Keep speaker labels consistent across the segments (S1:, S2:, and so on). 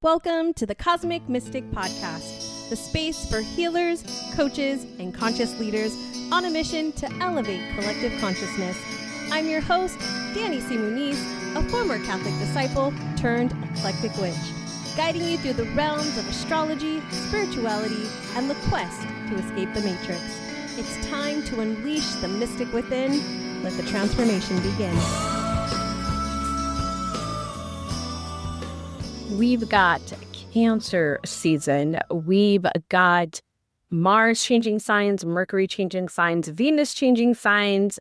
S1: Welcome to the Cosmic Mystic Podcast, the space for healers, coaches, and conscious leaders on a mission to elevate collective consciousness. I'm your host, Danie C, Muniz, a former Catholic disciple turned eclectic witch, guiding you through the realms of astrology, spirituality, and the quest to escape the matrix. It's time to unleash the mystic within. Let the transformation begin.
S2: We've got Cancer season. We've got Mars changing signs, Mercury changing signs, Venus changing signs,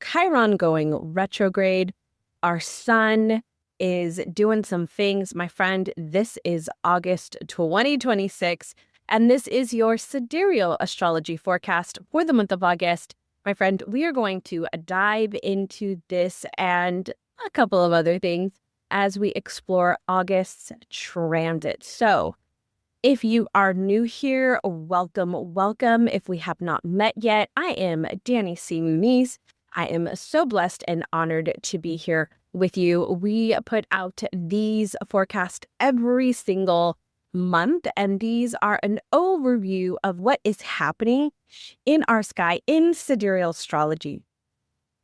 S2: Chiron going retrograde. Our sun is doing some things. My friend, this is August 2026, and this is your Sidereal astrology forecast for the month of August. My friend, we are going to dive into this and a couple of other things as we explore August's transit. So if you are new here, welcome. If we have not met yet, I am Danie C. Muniz. I am so blessed and honored to be here with you. We put out these forecasts every single month, and these are an overview of what is happening in our sky in sidereal astrology.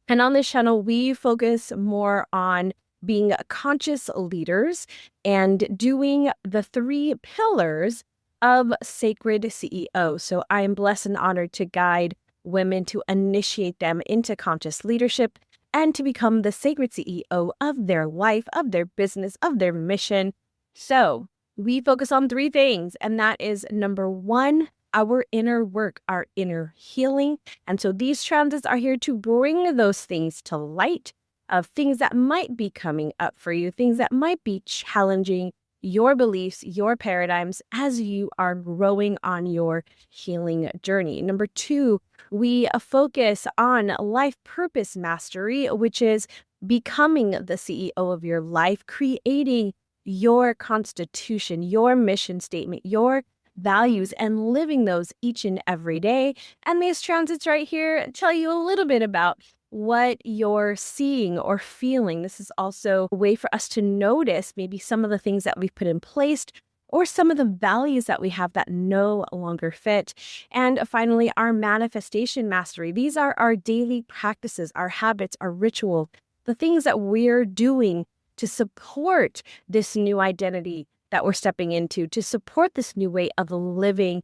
S2: And on this channel, we focus more on being conscious leaders and doing the 3 pillars of sacred CEO. So I am blessed and honored to guide women to initiate them into conscious leadership and to become the sacred CEO of their life, of their business, of their mission. So we focus on 3 things, and that is number 1, our inner work, our inner healing. And so these transits are here to bring those things to light, of things that might be coming up for you, things that might be challenging your beliefs, your paradigms as you are growing on your healing journey. Number 2, we focus on life purpose mastery, which is becoming the CEO of your life, creating your constitution, your mission statement, your values, and living those each and every day. And these transits right here tell you a little bit about what you're seeing or feeling. This is also a way for us to notice maybe some of the things that we've put in place or some of the values that we have that no longer fit. And finally, our manifestation mastery. These are our daily practices, our habits, our ritual, the things that we're doing to support this new identity that we're stepping into, to support this new way of living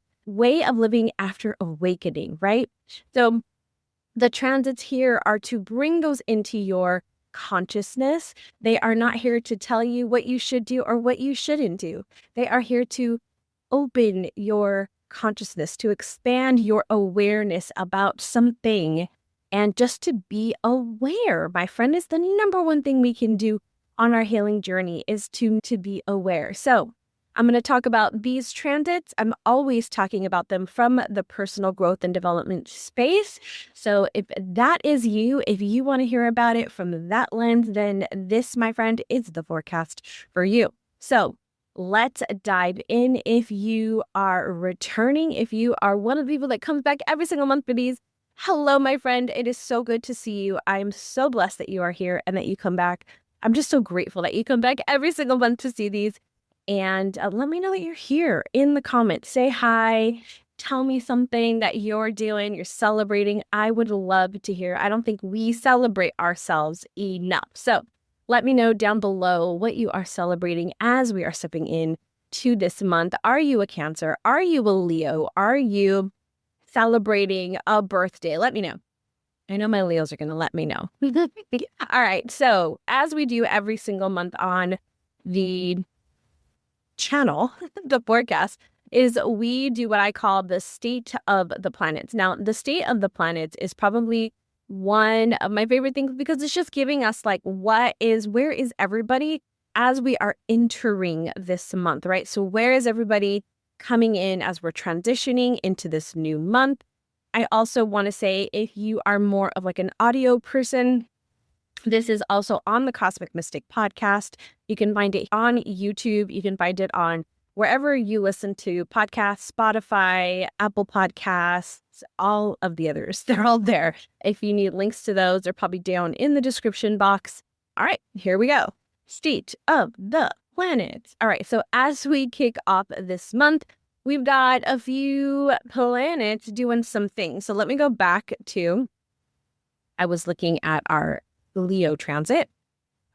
S2: after awakening, right? So the transits here are to bring those into your consciousness. They are not here to tell you what you should do or what you shouldn't do. They are here to open your consciousness, to expand your awareness about something, and just to be aware, my friend, is the number 1 thing we can do on our healing journey, is to be aware. So I'm going to talk about these transits. I'm always talking about them from the personal growth and development space. So if that is you, if you want to hear about it from that lens, then this, my friend, is the forecast for you. So let's dive in. If you are returning, if you are one of the people that comes back every single month for these, hello, my friend. It is so good to see you. I'm so blessed that you are here and that you come back. I'm just so grateful that you come back every single month to see these. And let me know that you're here in the comments. Say hi. Tell me something that you're doing, you're celebrating. I would love to hear. I don't think we celebrate ourselves enough. So let me know down below what you are celebrating as we are stepping in to this month. Are you a Cancer? Are you a Leo? Are you celebrating a birthday? Let me know. I know my Leos are going to let me know. All right. So as we do every single month on the channel, the forecast, is we do what I call the state of the planets. Now, the state of the planets is probably one of my favorite things because it's just giving us like where is everybody as we are entering this month, right? So where is everybody coming in as we're transitioning into this new month? I also want to say, if you are more of like an audio person, this is also on the Cosmic Mystic podcast. You can find it on YouTube. You can find it on wherever you listen to podcasts, Spotify, Apple Podcasts, all of the others. They're all there. If you need links to those, they're probably down in the description box. All right, here we go. State of the planets. All right, so as we kick off this month, we've got a few planets doing some things. So let me go back to, I was looking at our Leo transit.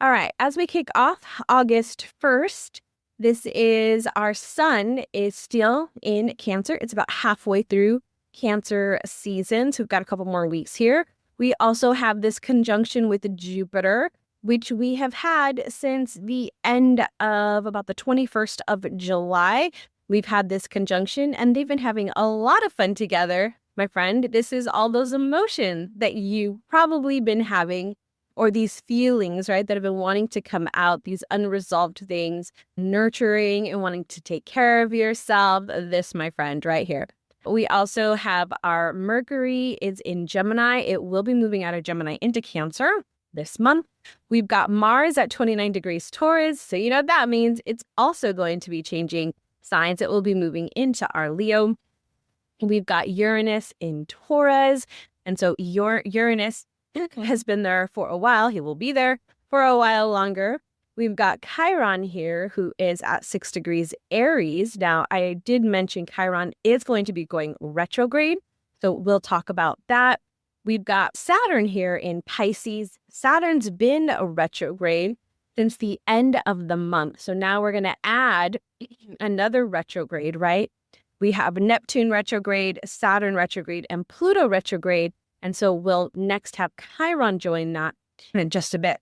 S2: All right, as we kick off August 1st, this is our sun is still in Cancer. It's about halfway through Cancer season, so we've got a couple more weeks here. We also have this conjunction with Jupiter, which we have had since the end of about the 21st of July. We've had this conjunction and they've been having a lot of fun together, my friend. This is all those emotions that you've probably been having, or these feelings, right, that have been wanting to come out, these unresolved things, nurturing and wanting to take care of yourself. This, my friend, right here. We also have our Mercury is in Gemini. It will be moving out of Gemini into Cancer this month. We've got Mars at 29 degrees Taurus. So you know what that means. It's also going to be changing signs. It will be moving into our Leo. We've got Uranus in Taurus. And so your Uranus has been there for a while. He will be there for a while longer. We've got Chiron here, who is at 6 degrees Aries. Now, I did mention Chiron is going to be going retrograde, so we'll talk about that. We've got Saturn here in Pisces. Saturn's been a retrograde since the end of the month. So now we're going to add another retrograde, right? We have Neptune retrograde, Saturn retrograde, and Pluto retrograde. And so we'll next have Chiron join that in just a bit.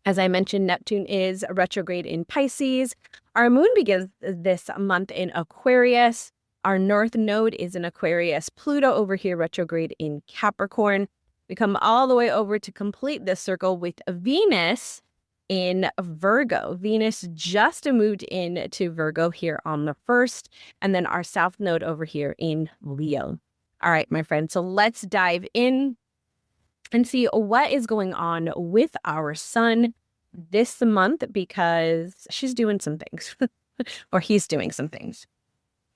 S2: As I mentioned, Neptune is retrograde in Pisces. Our moon begins this month in Aquarius. Our north node is in Aquarius. Pluto over here retrograde in Capricorn. We come all the way over to complete this circle with Venus in Virgo. Venus just moved into Virgo here on the 1st. And then our south node over here in Leo. All right, my friends, so let's dive in and see what is going on with our sun this month, because she's doing some things or he's doing some things.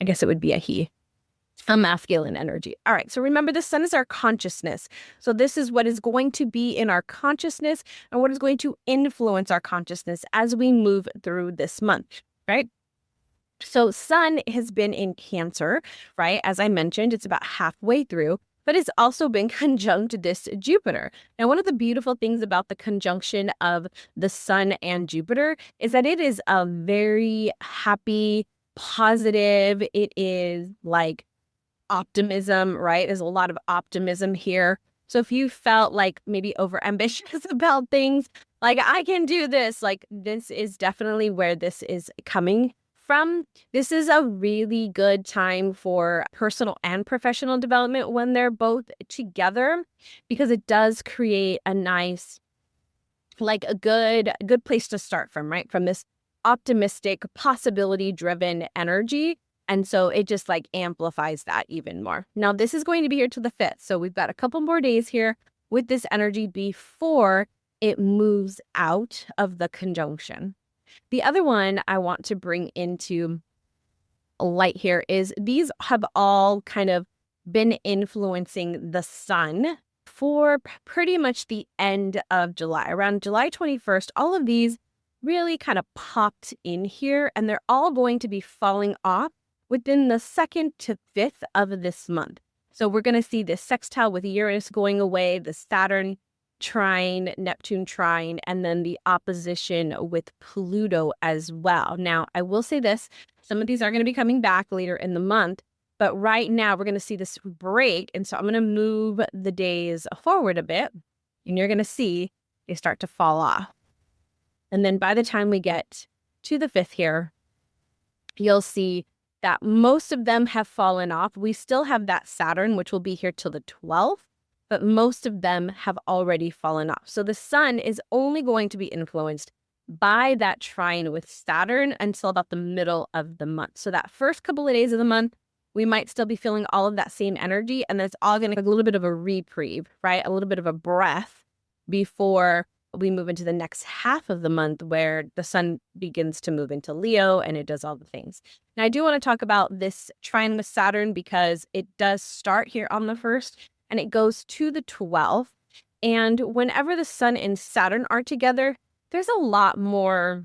S2: I guess it would be a masculine energy. All right, so remember, the sun is our consciousness. So this is what is going to be in our consciousness and what is going to influence our consciousness as we move through this month, right? So sun has been in Cancer, right? As I mentioned, it's about halfway through, but it's also been conjunct this Jupiter. Now, one of the beautiful things about the conjunction of the sun and Jupiter is that it is a very happy, positive. It is like optimism, right? There's a lot of optimism here. So if you felt like maybe overambitious about things, like I can do this, like this is definitely where this is coming from. This is a really good time for personal and professional development when they're both together, because it does create a nice, like a good place to start from, right? From this optimistic, possibility-driven energy. And so it just like amplifies that even more. Now, this is going to be here to the 5th. So we've got a couple more days here with this energy before it moves out of the conjunction. The other one I want to bring into light here is these have all kind of been influencing the sun for pretty much the end of July. Around July 21st, all of these really kind of popped in here, and they're all going to be falling off within the 2nd to 5th of this month. So we're going to see this sextile with Uranus going away, the Saturn trine, Neptune trine, and then the opposition with Pluto as well. Now, I will say this, some of these are going to be coming back later in the month, but right now we're going to see this break. And so I'm going to move the days forward a bit, and you're going to see they start to fall off. And then by the time we get to the 5th here, you'll see that most of them have fallen off. We still have that Saturn, which will be here till the 12th. But most of them have already fallen off. So the sun is only going to be influenced by that trine with Saturn until about the middle of the month. So that first couple of days of the month, we might still be feeling all of that same energy, and that's all going to be a little bit of a reprieve, right? A little bit of a breath before we move into the next half of the month where the sun begins to move into Leo and it does all the things. Now, I do want to talk about this trine with Saturn because it does start here on the 1st. And it goes to the 12th. And whenever the sun and Saturn are together, there's a lot more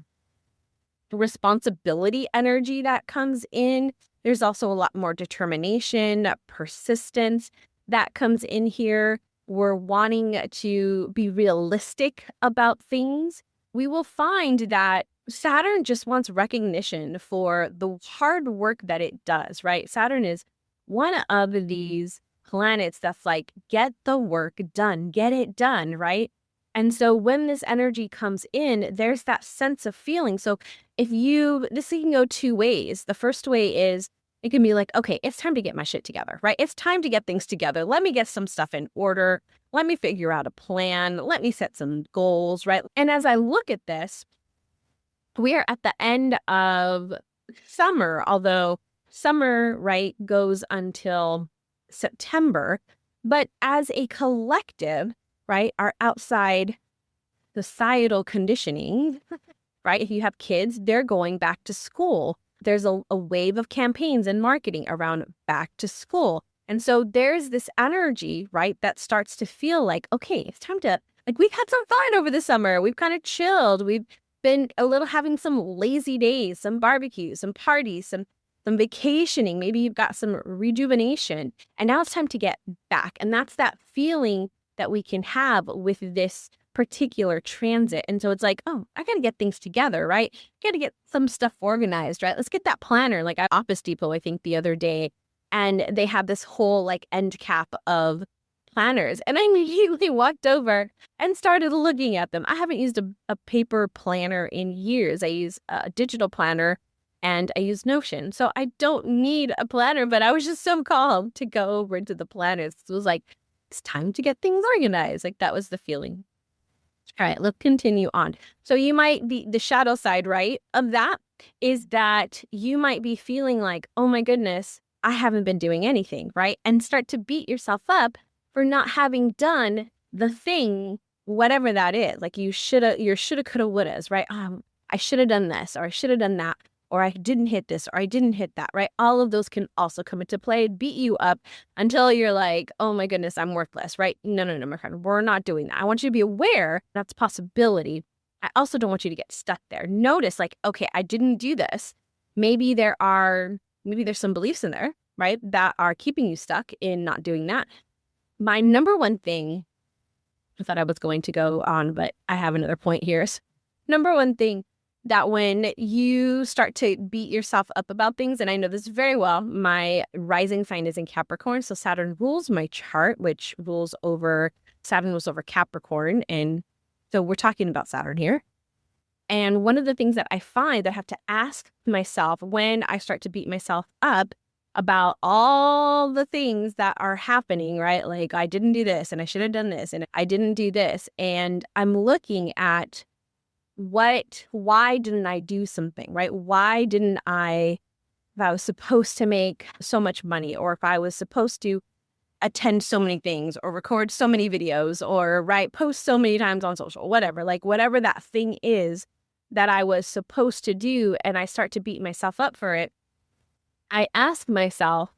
S2: responsibility energy that comes in. There's also a lot more determination, persistence that comes in here. We're wanting to be realistic about things. We will find that Saturn just wants recognition for the hard work that it does, right? Saturn is one of these planets that's like, get the work done, get it done, right? And so when this energy comes in, there's that sense of feeling. So this can go two ways. The first way is it can be like, okay, it's time to get my shit together, right? It's time to get things together. Let me get some stuff in order. Let me figure out a plan. Let me set some goals, right? And as I look at this, we are at the end of summer, although summer, right, goes until September. But as a collective, right, our outside societal conditioning, right? If you have kids, they're going back to school. There's a wave of campaigns and marketing around back to school. And so there's this energy, right, that starts to feel like, okay, it's time to, like, we've had some fun over the summer. We've kind of chilled. We've been a little having some lazy days, some barbecues, some parties, some vacationing. Maybe you've got some rejuvenation. And now it's time to get back. And that's that feeling that we can have with this particular transit. And so it's like, oh, I got to get things together, right? Got to get some stuff organized, right? Let's get that planner. Like at Office Depot, I think the other day, and they have this whole like end cap of planners. And I immediately walked over and started looking at them. I haven't used a paper planner in years. I use a digital planner and I use Notion. So I don't need a planner, but I was just so calm to go over into the planners. It was like, it's time to get things organized. Like that was the feeling. All right, let's continue on. So you might be, the shadow side, right, of that is that you might be feeling like, oh my goodness, I haven't been doing anything, right? And start to beat yourself up for not having done the thing, whatever that is. Like you shoulda, coulda, wouldas, right? I should have done this, or I should have done that, or I didn't hit this, or I didn't hit that, right? All of those can also come into play, beat you up until you're like, oh my goodness, I'm worthless, right? No, my friend, we're not doing that. I want you to be aware that's a possibility. I also don't want you to get stuck there. Notice like, okay, I didn't do this. Maybe there's some beliefs in there, right, that are keeping you stuck in not doing that. My number one thing, I thought I was going to go on, but I have another point here. Number one thing, that when you start to beat yourself up about things, and I know this very well, my rising sign is in Capricorn, so Saturn rules my chart, which Saturn rules over Capricorn, and so we're talking about Saturn here. And one of the things that I find that I have to ask myself when I start to beat myself up about all the things that are happening, right? Like I didn't do this and I should have done this and I didn't do this. And I'm looking at why didn't I do something, right? Why didn't if I was supposed to make so much money, or if I was supposed to attend so many things or record so many videos or post so many times on social, whatever that thing is that I was supposed to do, and I start to beat myself up for it, I ask myself,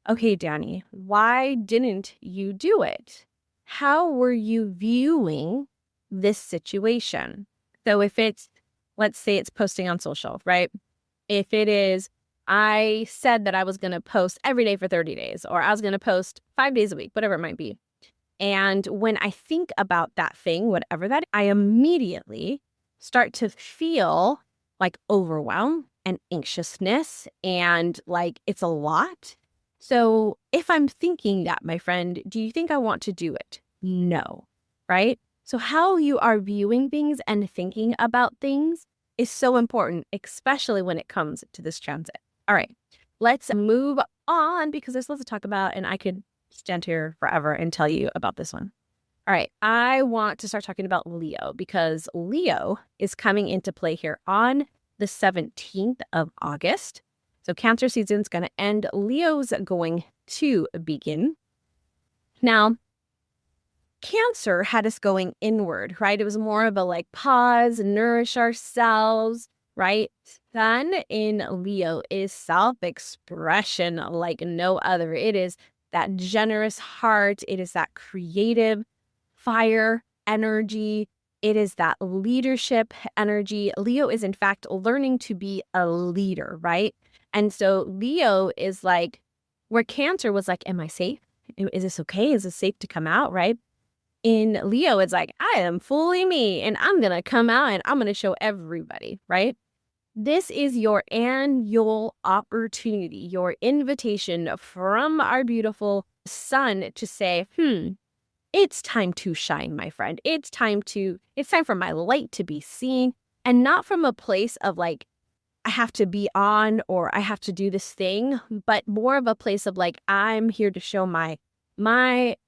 S2: okay, Danie, why didn't you do it? How were you viewing this situation? So if it's, let's say it's posting on social, right? If it is, I said that I was going to post every day for 30 days, or I was going to post 5 days a week, whatever it might be. And when I think about that thing, whatever that is, I immediately start to feel like overwhelm and anxiousness and like it's a lot. So if I'm thinking that, my friend, do you think I want to do it? No, right? So how you are viewing things and thinking about things is so important, especially when it comes to this transit. All right, let's move on because there's lots to talk about and I could stand here forever and tell you about this one. All right, I want to start talking about Leo because Leo is coming into play here on the 17th of August. So Cancer season is going to end. Leo's going to begin. Now, Cancer had us going inward, right? It was more of a like pause, nourish ourselves, right? Sun in Leo is self-expression like no other. It is that generous heart. It is that creative fire energy. It is that leadership energy. Leo is, in fact, learning to be a leader, right? And so Leo is like, where Cancer was like, am I safe? Is this okay? Is it safe to come out, right? In Leo, it's like, I am fully me and I'm going to come out and I'm going to show everybody, right? This is your annual opportunity, your invitation from our beautiful sun to say, it's time to shine, my friend. It's time for my light to be seen, and not from a place of like, I have to be on or I have to do this thing, but more of a place of like, I'm here to show my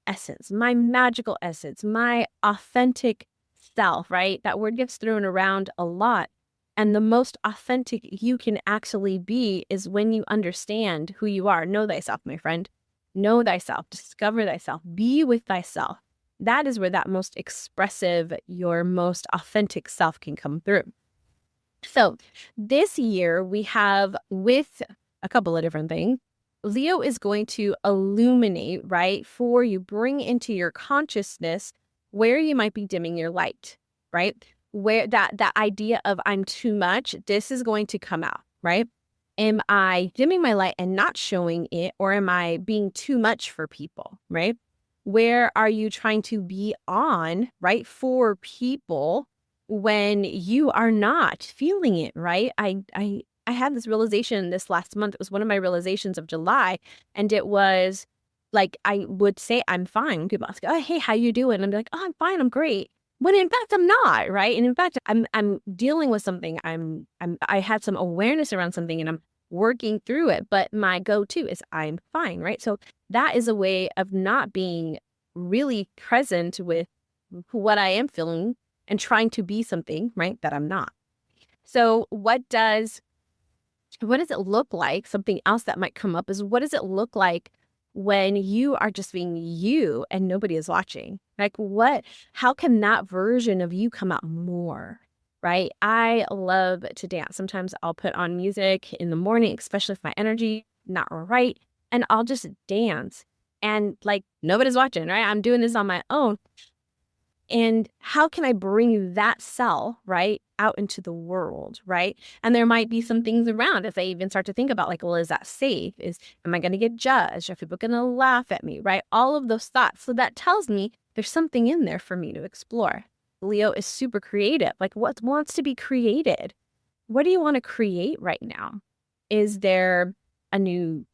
S2: essence, my magical essence, my authentic self, right? That word gets thrown around a lot. And the most authentic you can actually be is when you understand who you are. Know thyself, my friend. Know thyself, discover thyself, be with thyself. That is where that most expressive, your most authentic self can come through. So this year we have, with a couple of different things, Leo is going to illuminate, right, for you, bring into your consciousness where you might be dimming your light, right? Where that idea of I'm too much, this is going to come out, right? Am I dimming my light and not showing it, or am I being too much for people, right? Where are you trying to be on, right, for people when you are not feeling it, right? I had this realization this last month. It was one of my realizations of July, and it was like I would say I'm fine. People ask, "Oh, hey, how you doing?" And I'm like, "Oh, I'm fine. I'm great." When in fact I'm not, right? And in fact I'm dealing with something. I had some awareness around something and I'm working through it, but my go-to is I'm fine, right? So that is a way of not being really present with what I am feeling and trying to be something, right, that I'm not. So what does it look like? Something else that might come up is, what does it look like when you are just being you and nobody is watching? Like how can that version of you come out more, right? I love to dance. Sometimes I'll put on music in the morning, especially if my energy not right, and I'll just dance. And like nobody's watching, right? I'm doing this on my own. And how can I bring that self, right, out into the world, right? And there might be some things around if I even start to think about like, well, is that safe? Am I going to get judged? Are people going to laugh at me, right? All of those thoughts. So that tells me there's something in there for me to explore. Leo is super creative. Like, what wants to be created? What do you want to create right now? Is there a new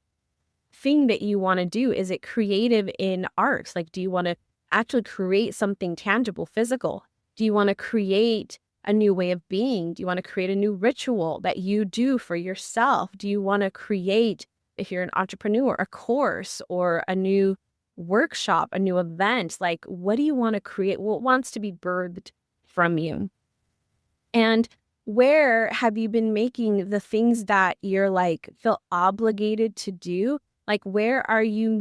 S2: thing that you want to do? Is it creative in arts? Like, do you want to actually create something tangible, physical? Do you want to create a new way of being? Do you want to create a new ritual that you do for yourself? Do you want to create, if you're an entrepreneur, a course or a new workshop, a new event? Like, what do you want to create? What wants to be birthed from you? And where have you been making the things that you're like feel obligated to do? Like, where are you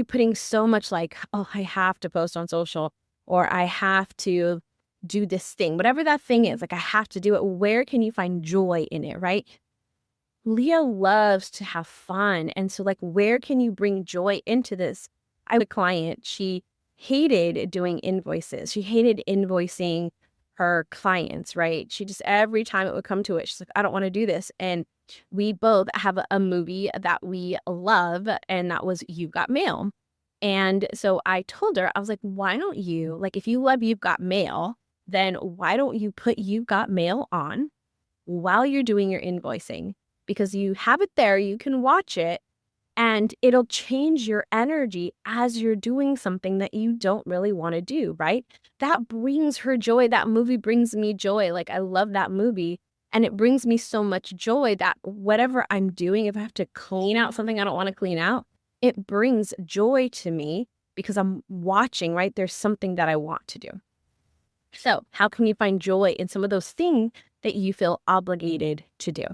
S2: putting so much like, oh, I have to post on social, or I have to do this thing, whatever that thing is, like I have to do it. Where can you find joy in it, right? Leo loves to have fun. And so like, where can you bring joy into this? I have a client, she hated doing invoices. She hated invoicing her clients, right? She just, every time it would come to it, she's like, I don't want to do this. And we both have a movie that we love, and that was You've Got Mail. And so I told her, I was like, why don't you, like, if you love You've Got Mail, then why don't you put You've Got Mail on while you're doing your invoicing? Because you have it there, you can watch it, and it'll change your energy as you're doing something that you don't really want to do, right? That brings her joy. That movie brings me joy. Like, I love that movie. And it brings me so much joy that whatever I'm doing, if I have to clean out something I don't want to clean out, it brings joy to me because I'm watching, right? There's something that I want to do. So how can you find joy in some of those things that you feel obligated to do?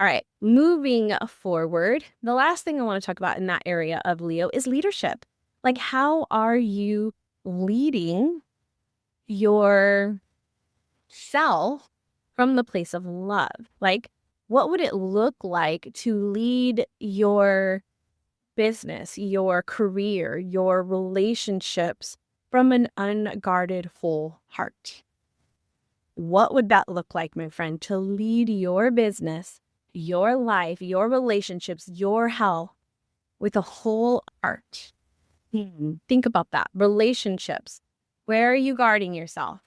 S2: All right, moving forward, the last thing I want to talk about in that area of Leo is leadership. Like, how are you leading your self from the place of love? Like, what would it look like to lead your business, your career, your relationships from an unguarded whole heart. What would that look like, my friend, to lead your business, your life, your relationships, your health with a whole heart? Think about that. Relationships. Where are you guarding yourself?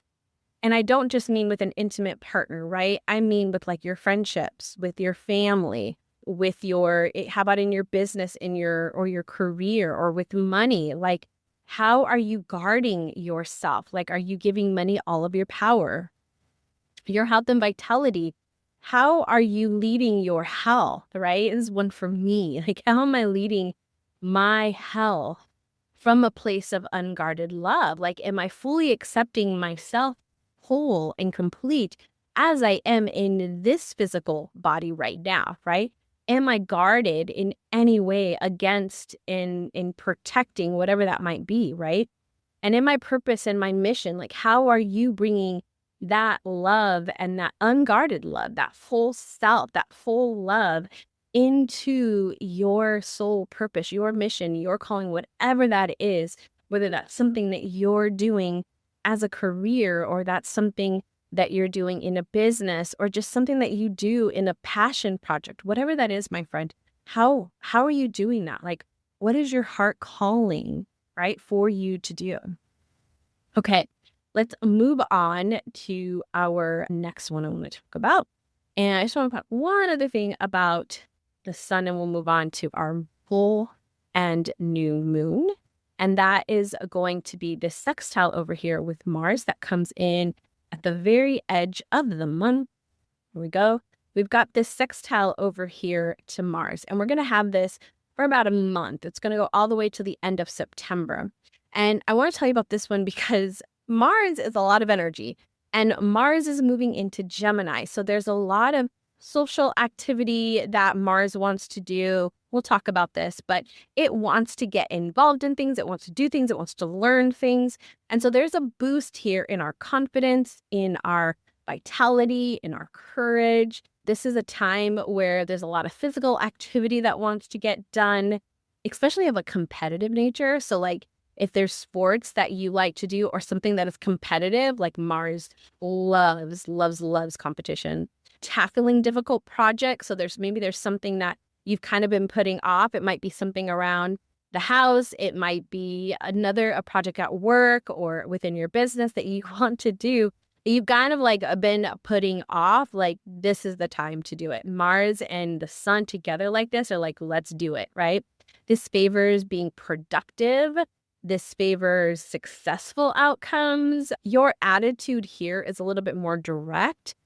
S2: And I don't just mean with an intimate partner, right? I mean with like your friendships, with your family, with how about in your business, or your career, or with money? Like, how are you guarding yourself? Like, are you giving money all of your power? Your health and vitality. How are you leading your health, right? This is one for me. Like, how am I leading my health from a place of unguarded love? Like, am I fully accepting myself whole and complete as I am in this physical body right now, right? Am I guarded in any way against in protecting whatever that might be, right? And in my purpose and my mission, like, how are you bringing that love and that unguarded love, that full self, that full love into your soul purpose, your mission, your calling, whatever that is, whether that's something that you're doing as a career, or that's something that you're doing in a business, or just something that you do in a passion project, whatever that is, my friend. How are you doing that? Like, what is your heart calling, right, for you to do? Okay, let's move on to our next one I want to talk about. And I just want to put one other thing about the sun, and we'll move on to our full and new moon. And that is going to be this sextile over here with Mars that comes in at the very edge of the month. Here we go. We've got this sextile over here to Mars, and we're going to have this for about a month. It's going to go all the way to the end of September. And I want to tell you about this one because Mars is a lot of energy, and Mars is moving into Gemini. So there's a lot of social activity that Mars wants to do. We'll talk about this, but it wants to get involved in things. It wants to do things. It wants to learn things. And so there's a boost here in our confidence, in our vitality, in our courage. This is a time where there's a lot of physical activity that wants to get done, especially of a competitive nature. So like, if there's sports that you like to do, or something that is competitive, like Mars loves competition. Tackling difficult projects. So there's something that you've kind of been putting off. It might be something around the house. It might be a project at work or within your business that you want to do. You've kind of like been putting off. Like, this is the time to do it. Mars and the sun together like this are like, let's do it, right? This favors being productive. This favors successful outcomes. Your attitude here is a little bit more direct,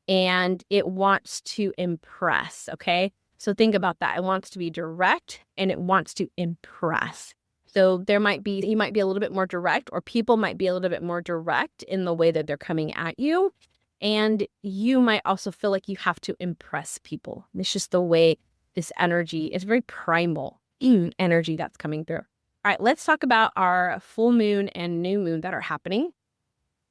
S2: and it wants to impress, okay? So think about that. It wants to be direct, and it wants to impress. So you might be a little bit more direct, or people might be a little bit more direct in the way that they're coming at you. And you might also feel like you have to impress people. It's just the way this energy is, very primal energy that's coming through. All right, let's talk about our full moon and new moon that are happening.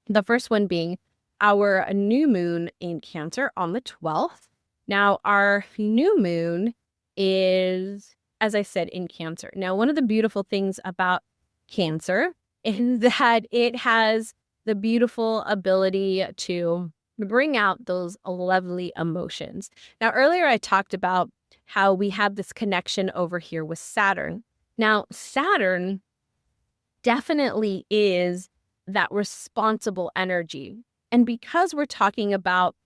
S2: The first one being our new moon in Cancer on the 12th. Now, our new moon is, as I said, in Cancer. Now, one of the beautiful things about Cancer is that it has the beautiful ability to bring out those lovely emotions. Now, earlier I talked about how we have this connection over here with Saturn. Now, Saturn definitely is that responsible energy. And because we're talking about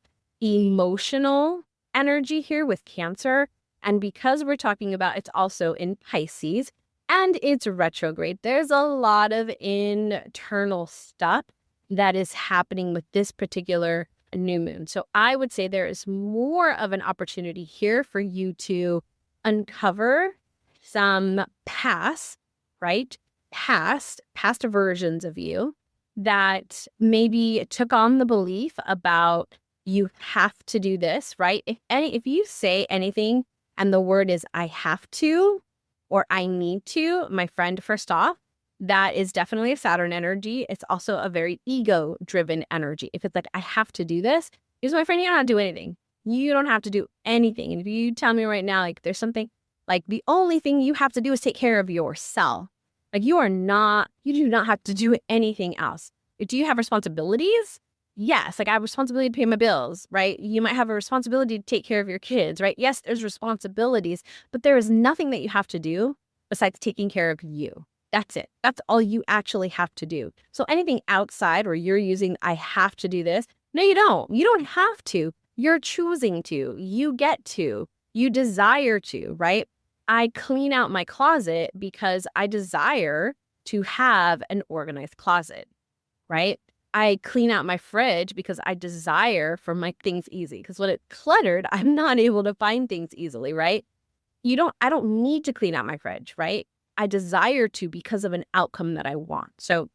S2: emotional energy here with Cancer, and because we're talking about it's also in Pisces and it's retrograde, there's a lot of internal stuff that is happening with this particular new moon. So I would say there is more of an opportunity here for you to uncover some past versions of you that maybe took on the belief about you have to do this, right? If you say anything and the word is I have to or I need to, my friend, first off, that is definitely a Saturn energy. It's also a very ego-driven energy. If it's like, I have to do this, because my friend, you don't have to do anything. You don't have to do anything. And if you tell me right now, like there's something, like the only thing you have to do is take care of yourself. Like you do not have to do anything else. Do you have responsibilities? Yes. Like I have responsibility to pay my bills, right? You might have a responsibility to take care of your kids, right? Yes, there's responsibilities, but there is nothing that you have to do besides taking care of you. That's it. That's all you actually have to do. So anything outside where you're using, I have to do this. No, you don't. You don't have to. You're choosing to. You get to. You desire to, right? I clean out my closet because I desire to have an organized closet, right? I clean out my fridge because I desire for my things easy. Because when it's cluttered, I'm not able to find things easily, right? I don't need to clean out my fridge, right? I desire to because of an outcome that I want. So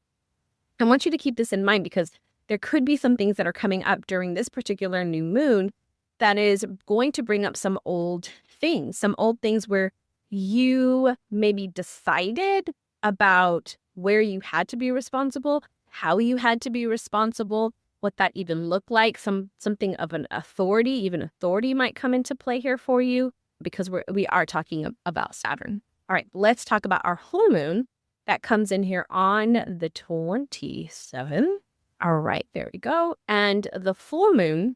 S2: I want you to keep this in mind because there could be some things that are coming up during this particular new moon that is going to bring up some old things where you maybe decided about where you had to be responsible, how you had to be responsible, what that even looked like, something of an authority, even authority might come into play here for you because we are talking about Saturn. All right, let's talk about our full moon that comes in here on the 27th. All right, there we go. And the full moon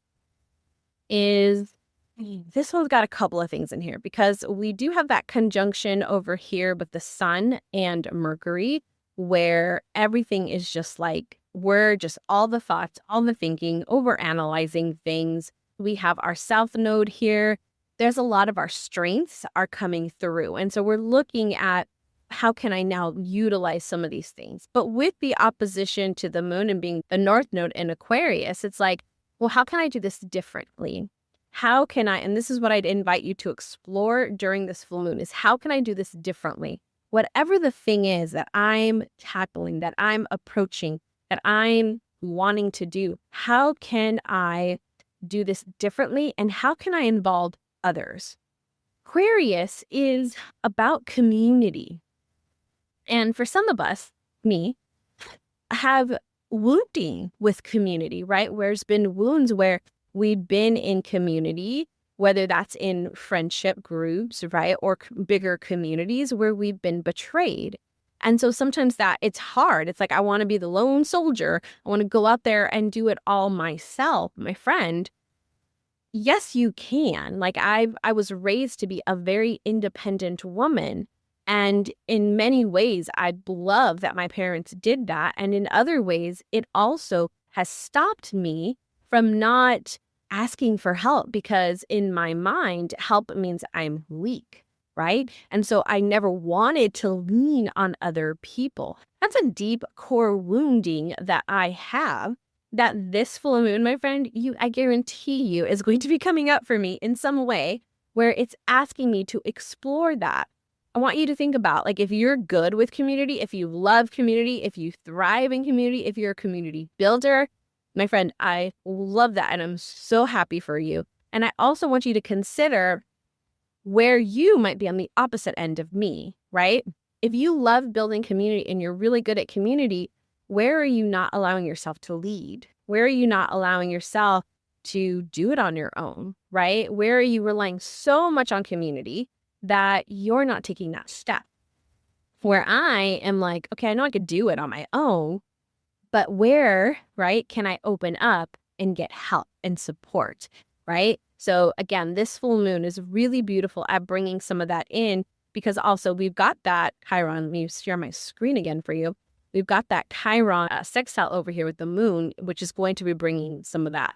S2: is, this one's got a couple of things in here because we do have that conjunction over here with the sun and Mercury where everything is just like, we're just all the thoughts, all the thinking, over analyzing things. We have our south node here. There's a lot of our strengths are coming through. And so we're looking at how can I now utilize some of these things? But with the opposition to the moon and being the north node in Aquarius, it's like, well, how can I do this differently? How can I, and this is what I'd invite you to explore during this full moon, is how can I do this differently? Whatever the thing is that I'm tackling, that I'm approaching, that I'm wanting to do, how can I do this differently? And how can I involve others? Aquarius is about community. And for some of us, me, have wounding with community, right? Where there's been wounds where we've been in community, whether that's in friendship groups, right? Or bigger communities where we've been betrayed. And so sometimes that it's hard. It's like, I want to be the lone soldier. I want to go out there and do it all myself, my friend. Yes, you can. Like I was raised to be a very independent woman. And in many ways, I love that my parents did that. And in other ways, it also has stopped me from not asking for help because in my mind, help means I'm weak, right? And so I never wanted to lean on other people. That's a deep core wounding that I have that this full moon, my friend, I guarantee you is going to be coming up for me in some way where it's asking me to explore that. I want you to think about, like, if you're good with community, if you love community, if you thrive in community, if you're a community builder, my friend, I love that. And I'm so happy for you. And I also want you to consider where you might be on the opposite end of me, right? If you love building community and you're really good at community, where are you not allowing yourself to lead? Where are you not allowing yourself to do it on your own, right? Where are you relying so much on community that you're not taking that step? Where I am like, okay, I know I could do it on my own, but where, right, can I open up and get help and support, right? So again, this full moon is really beautiful at bringing some of that in because also we've got that Chiron. Let me share my screen again for you. We've got that Chiron sextile over here with the moon, which is going to be bringing some of that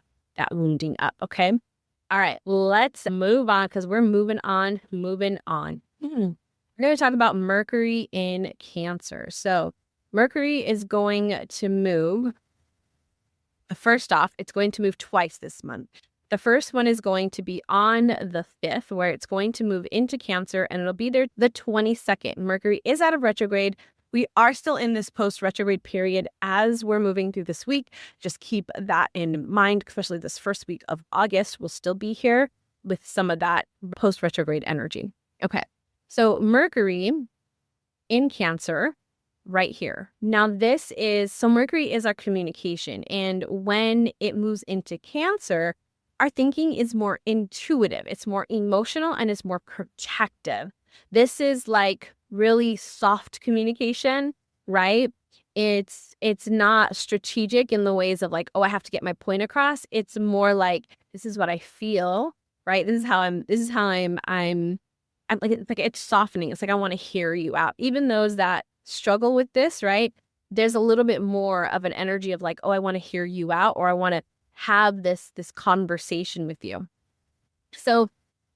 S2: wounding up, okay? All right, let's move on because we're moving on. We're going to talk about Mercury in Cancer. So Mercury is going to move. First off, it's going to move twice this month. The first one is going to be on the 5th, where it's going to move into Cancer, and it'll be there the 22nd. Mercury is out of retrograde. We are still in this post-retrograde period as we're moving through this week. Just keep that in mind, especially this first week of August. We'll still be here with some of that post-retrograde energy. Okay, so Mercury in Cancer right here. Now so Mercury is our communication. And when it moves into Cancer, our thinking is more intuitive. It's more emotional and it's more protective. This is like really soft communication, right? It's not strategic in the ways of like, oh, I have to get my point across. It's more like, this is what I feel, right? This is how I'm like, it's softening. It's like, I want to hear you out. Even those that struggle with this, right? There's a little bit more of an energy of like, oh, I want to hear you out, or I want to have this conversation with you. So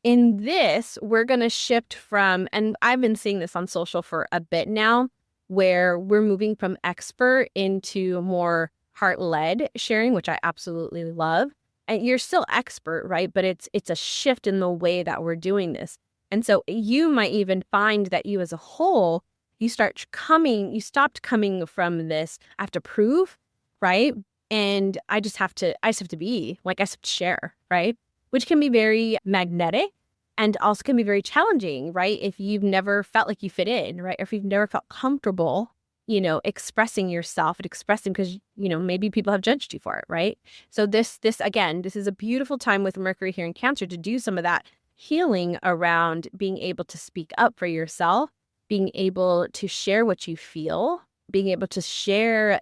S2: in this, we're going to shift from, and I've been seeing this on social for a bit now, where we're moving from expert into more heart-led sharing, which I absolutely love. And you're still expert, right? But it's a shift in the way that we're doing this. And so you might even find that you as a whole, you stopped coming from this, I have to prove, right? And I just have to be, like, I have to share, right? Which can be very magnetic and also can be very challenging, right? If you've never felt like you fit in, right? Or if you've never felt comfortable, expressing yourself and expressing because, maybe people have judged you for it, right? So this is a beautiful time with Mercury here in Cancer to do some of that healing around being able to speak up for yourself, being able to share what you feel, being able to share,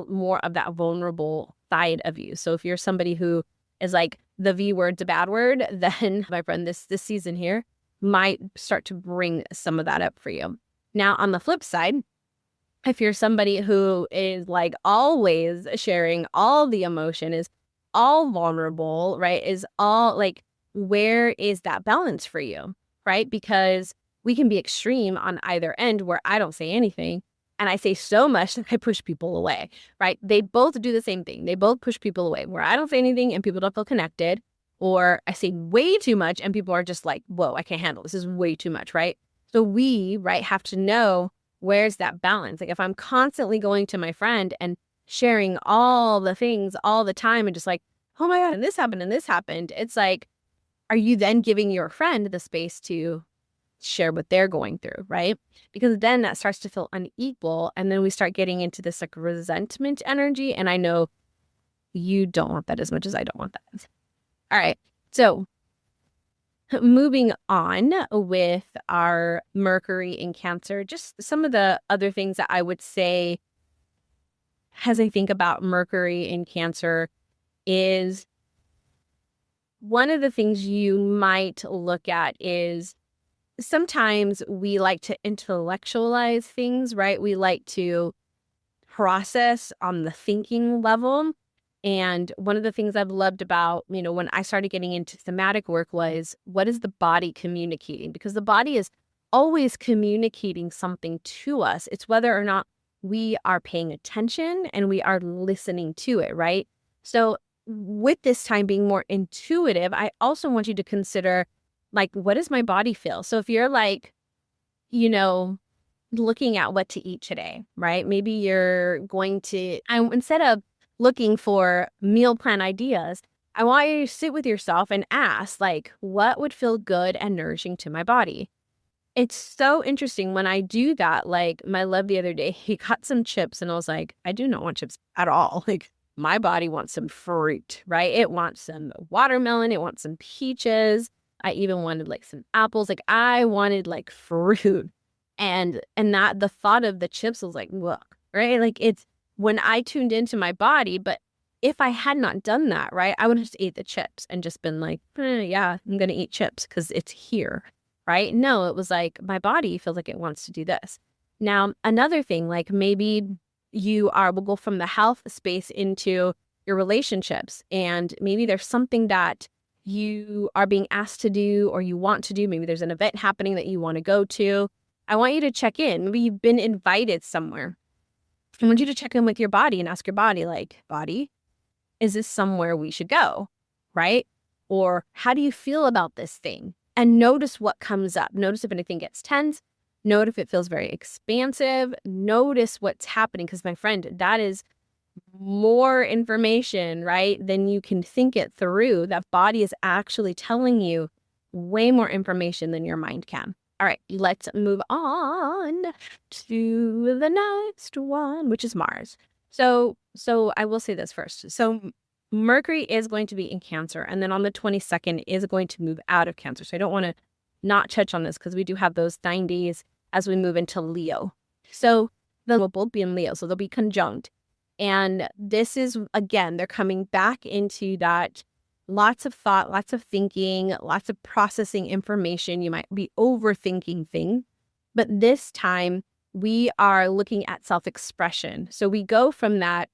S2: more of that vulnerable side of you. So if you're somebody who is like, the V word's a bad word, then my friend, this season here might start to bring some of that up for you. Now, on the flip side, if you're somebody who is like always sharing all the emotion, is all vulnerable, right? Is all like, where is that balance for you, right? Because we can be extreme on either end where I don't say anything and I say so much that I push people away, right? They both do the same thing. They both push people away where I don't say anything and people don't feel connected, or I say way too much and people are just like, whoa, I can't handle this. This is way too much, right? So we, right, have to know where's that balance. Like if I'm constantly going to my friend and sharing all the things all the time and just like, oh my God, and this happened. It's like, are you then giving your friend the space to share what they're going through, right? Because then that starts to feel unequal. And then we start getting into this like resentment energy. And I know you don't want that as much as I don't want that. All right. So moving on with our Mercury in Cancer, just some of the other things that I would say as I think about Mercury in Cancer is one of the things you might look at is sometimes we like to intellectualize things, right? We like to process on the thinking level. And one of the things I've loved about, when I started getting into somatic work was, what is the body communicating? Because the body is always communicating something to us. It's whether or not we are paying attention and we are listening to it, right? So with this time being more intuitive, I also want you to consider, like, what does my body feel? So if you're like, looking at what to eat today, right? Maybe you're going to, instead of looking for meal plan ideas, I want you to sit with yourself and ask, like, what would feel good and nourishing to my body? It's so interesting when I do that. Like my love the other day, he got some chips and I was like, I do not want chips at all. Like my body wants some fruit, right? It wants some watermelon. It wants some peaches. I even wanted like some apples. Like I wanted like fruit. And that the thought of the chips was like, look, right? Like it's when I tuned into my body, but if I had not done that, right, I would have just ate the chips and just been like, yeah, I'm going to eat chips because it's here, right? No, it was like my body feels like it wants to do this. Now, another thing, like maybe we'll go from the health space into your relationships. And maybe there's something that you are being asked to do or you want to do. Maybe there's an event happening that you want to go to. I want you to check in. Maybe you've been invited somewhere. I want you to check in with your body and ask your body, like, body, is this somewhere we should go, right? Or how do you feel about this thing? And notice what comes up. Notice if anything gets tense. Notice if it feels very expansive. Notice what's happening. Because my friend, that is more information, right, than you can think it through. That body is actually telling you way more information than your mind can. All right, let's move on to the next one, which is Mars. So I will say this first. So Mercury is going to be in Cancer, and then on the 22nd is going to move out of Cancer. So I don't want to not touch on this because we do have those 9 days as we move into Leo. So they'll both be in Leo, so they'll be conjunct. And this is, again, they're coming back into that lots of thought, lots of thinking, lots of processing information. You might be overthinking things. But this time, we are looking at self-expression. So we go from that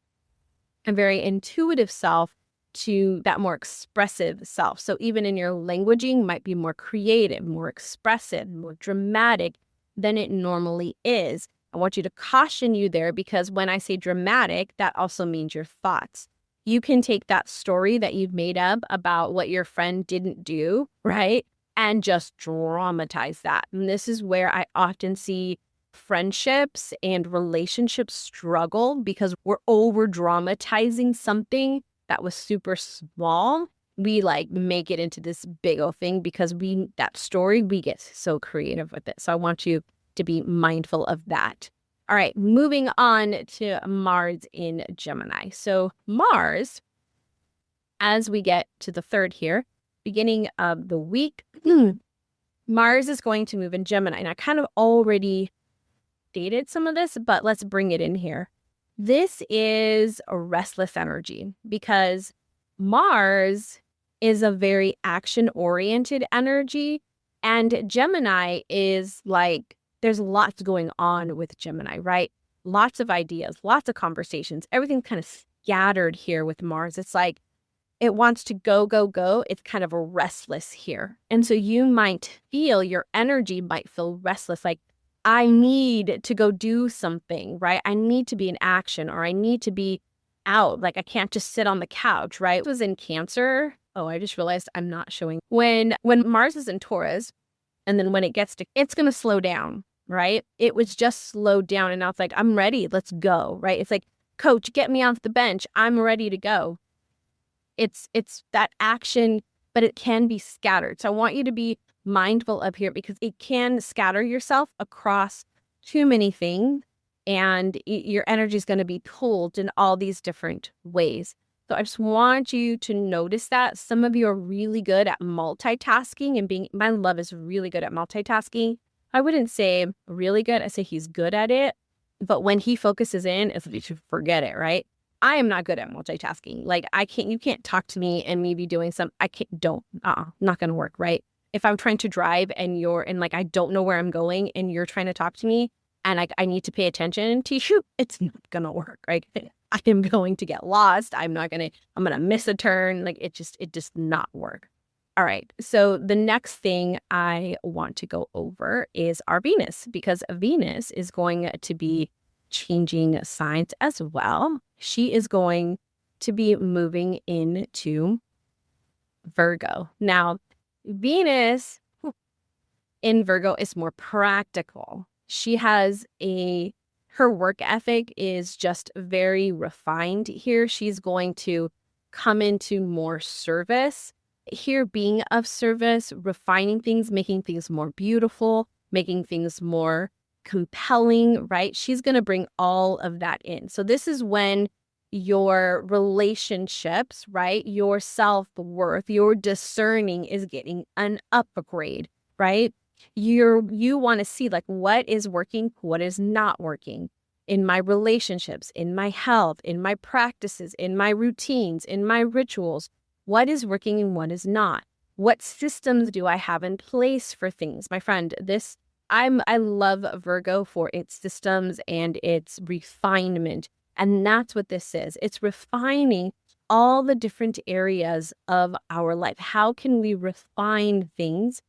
S2: a very intuitive self to that more expressive self. So even in your languaging might be more creative, more expressive, more dramatic than it normally is. I want you to caution you there, because when I say dramatic, that also means your thoughts. You can take that story that you've made up about what your friend didn't do, right? And just dramatize that. And this is where I often see friendships and relationships struggle, because we're over dramatizing something that was super small. We like make it into this big old thing because that story, we get so creative with it. So I want you to be mindful of that. All right, moving on to Mars in Gemini. So Mars, as we get to the 3rd here, beginning of the week, Mars is going to move in Gemini. And I kind of already stated some of this, but let's bring it in here. This is a restless energy, because Mars is a very action-oriented energy, and Gemini is like, there's lots going on with Gemini, right? Lots of ideas, lots of conversations. Everything's kind of scattered here with Mars. It's like it wants to go, go, go. It's kind of a restless here. And so you might feel, your energy might feel restless, like, I need to go do something, right? I need to be in action, or I need to be out. Like, I can't just sit on the couch, right? It was in Cancer. Oh, I just realized I'm not showing. When Mars is in Taurus, and then when it gets to, it's going to slow down, right? It was just slowed down, and now it's like, I'm ready. Let's go, right? It's like, coach, get me off the bench. I'm ready to go. It's that action, but it can be scattered. So I want you to be mindful of here, because it can scatter yourself across too many things, and your energy is going to be pulled in all these different ways. So I just want you to notice that. Some of you are really good at multitasking and my love is really good at multitasking. I wouldn't say really good. I say he's good at it. But when he focuses in, it's like, you forget it, right? I am not good at multitasking. Like, you can't talk to me and me be doing not going to work, right? If I'm trying to drive and like, I don't know where I'm going and you're trying to talk to me and I need to pay attention to you, it's not going to work, right? I am going to get lost. I'm going to miss a turn. Like, it does not work. All right. So the next thing I want to go over is our Venus, because Venus is going to be changing signs as well. She is going to be moving into Virgo. Now, Venus in Virgo is more practical. She has her work ethic is just very refined here. She's going to come into more service here, being of service, refining things, making things more beautiful, making things more compelling, right? She's going to bring all of that in. So this is when your relationships, right? Your self-worth, your discerning is getting an upgrade, right? You want to see, like, what is working, what is not working in my relationships, in my health, in my practices, in my routines, in my rituals. What is working and what is not? What systems do I have in place for things? My friend, I love Virgo for its systems and its refinement. And that's what this is. It's refining all the different areas of our life. How can we refine things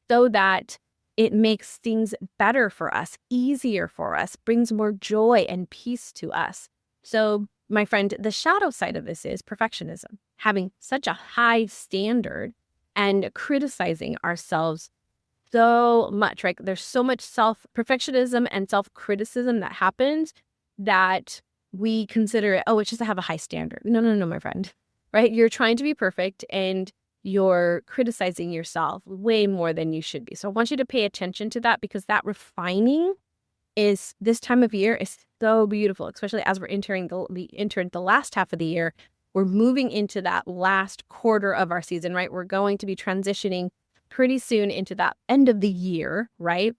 S2: so that it makes things better for us, easier for us, brings more joy and peace to us? So, my friend, the shadow side of this is perfectionism, having such a high standard and criticizing ourselves so much, right? There's so much perfectionism and self-criticism that happens that we consider it, it's just to have a high standard. No, my friend, right? You're trying to be perfect and you're criticizing yourself way more than you should be. So I want you to pay attention to that, because that refining is, this time of year is so beautiful, especially as we're entering the last half of the year. We're moving into that last quarter of our season, right? We're going to be transitioning pretty soon into that end of the year, right?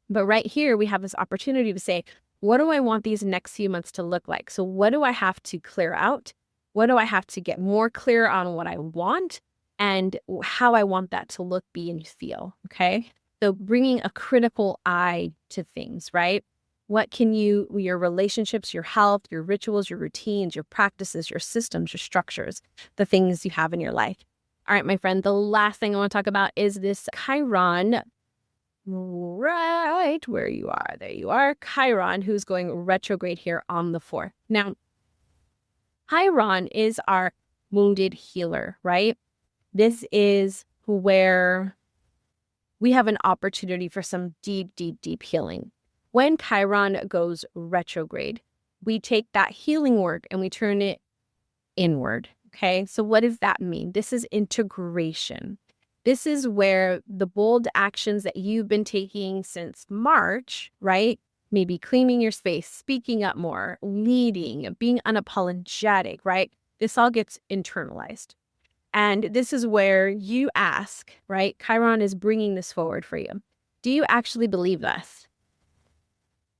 S2: But right here, we have this opportunity to say, what do I want these next few months to look like? So what do I have to clear out? What do I have to get more clear on what I want and how I want that to look, be, and feel? Okay. So bringing a critical eye to things, right? What can your relationships, your health, your rituals, your routines, your practices, your systems, your structures, the things you have in your life. All right, my friend, the last thing I want to talk about is this Chiron, right where you are. There you are. Chiron, who's going retrograde here on the 4th. Now, Chiron is our wounded healer, right? This is where we have an opportunity for some deep, deep, deep healing. When Chiron goes retrograde, we take that healing work and we turn it inward. Okay, so what does that mean? This is integration. This is where the bold actions that you've been taking since March, right? Maybe cleaning your space, speaking up more, leading, being unapologetic, right? This all gets internalized. And this is where you ask, right? Chiron is bringing this forward for you. Do you actually believe this?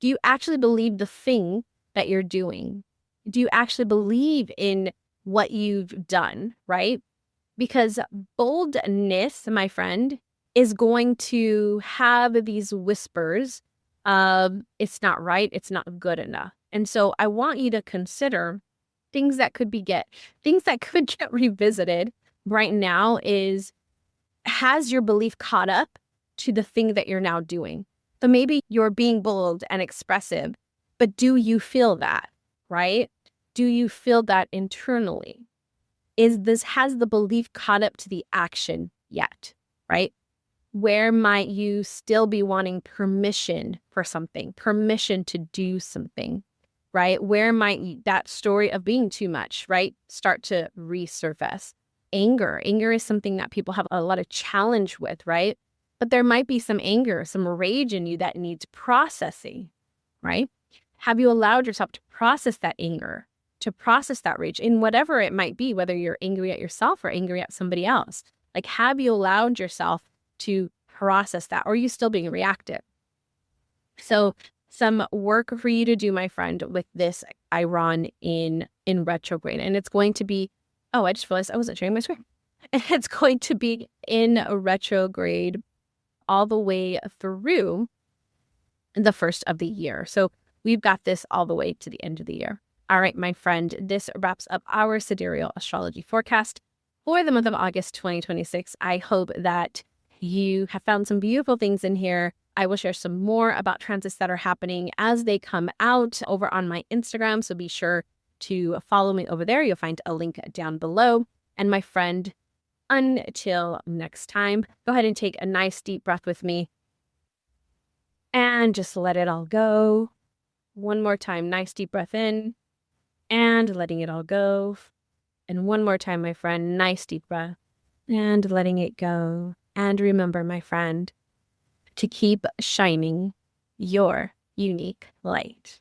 S2: Do you actually believe the thing that you're doing? Do you actually believe in what you've done, right? Because boldness, my friend, is going to have these whispers of it's not right, it's not good enough. And so I want you to consider things that could get revisited right now is, has your belief caught up to the thing that you're now doing? So maybe you're being bold and expressive, but do you feel that, right? Do you feel that internally? Has the belief caught up to the action yet, right? Where might you still be wanting permission for something, permission to do something, right? Where might that story of being too much, right, start to resurface? Anger is something that people have a lot of challenge with, right? But there might be some anger, some rage in you that needs processing, right? Have you allowed yourself to process that anger, to process that rage in whatever it might be, whether you're angry at yourself or angry at somebody else? Like, have you allowed yourself to process that, or are you still being reactive? So some work for you to do, my friend, with this Chiron in retrograde. And it's going to be, I just realized I wasn't sharing my screen. It's going to be in a retrograde all the way through the first of the year. So we've got this all the way to the end of the year. All right, my friend, this wraps up our Sidereal astrology forecast for the month of August 2026. I hope that you have found some beautiful things in here. I will share some more about transits that are happening as they come out over on my Instagram. So be sure to follow me over there. You'll find a link down below. And my friend, until next time, go ahead and take a nice deep breath with me and just let it all go. One more time, nice deep breath in and letting it all go. And one more time, my friend, nice deep breath and letting it go. And remember, my friend, to keep shining your unique light.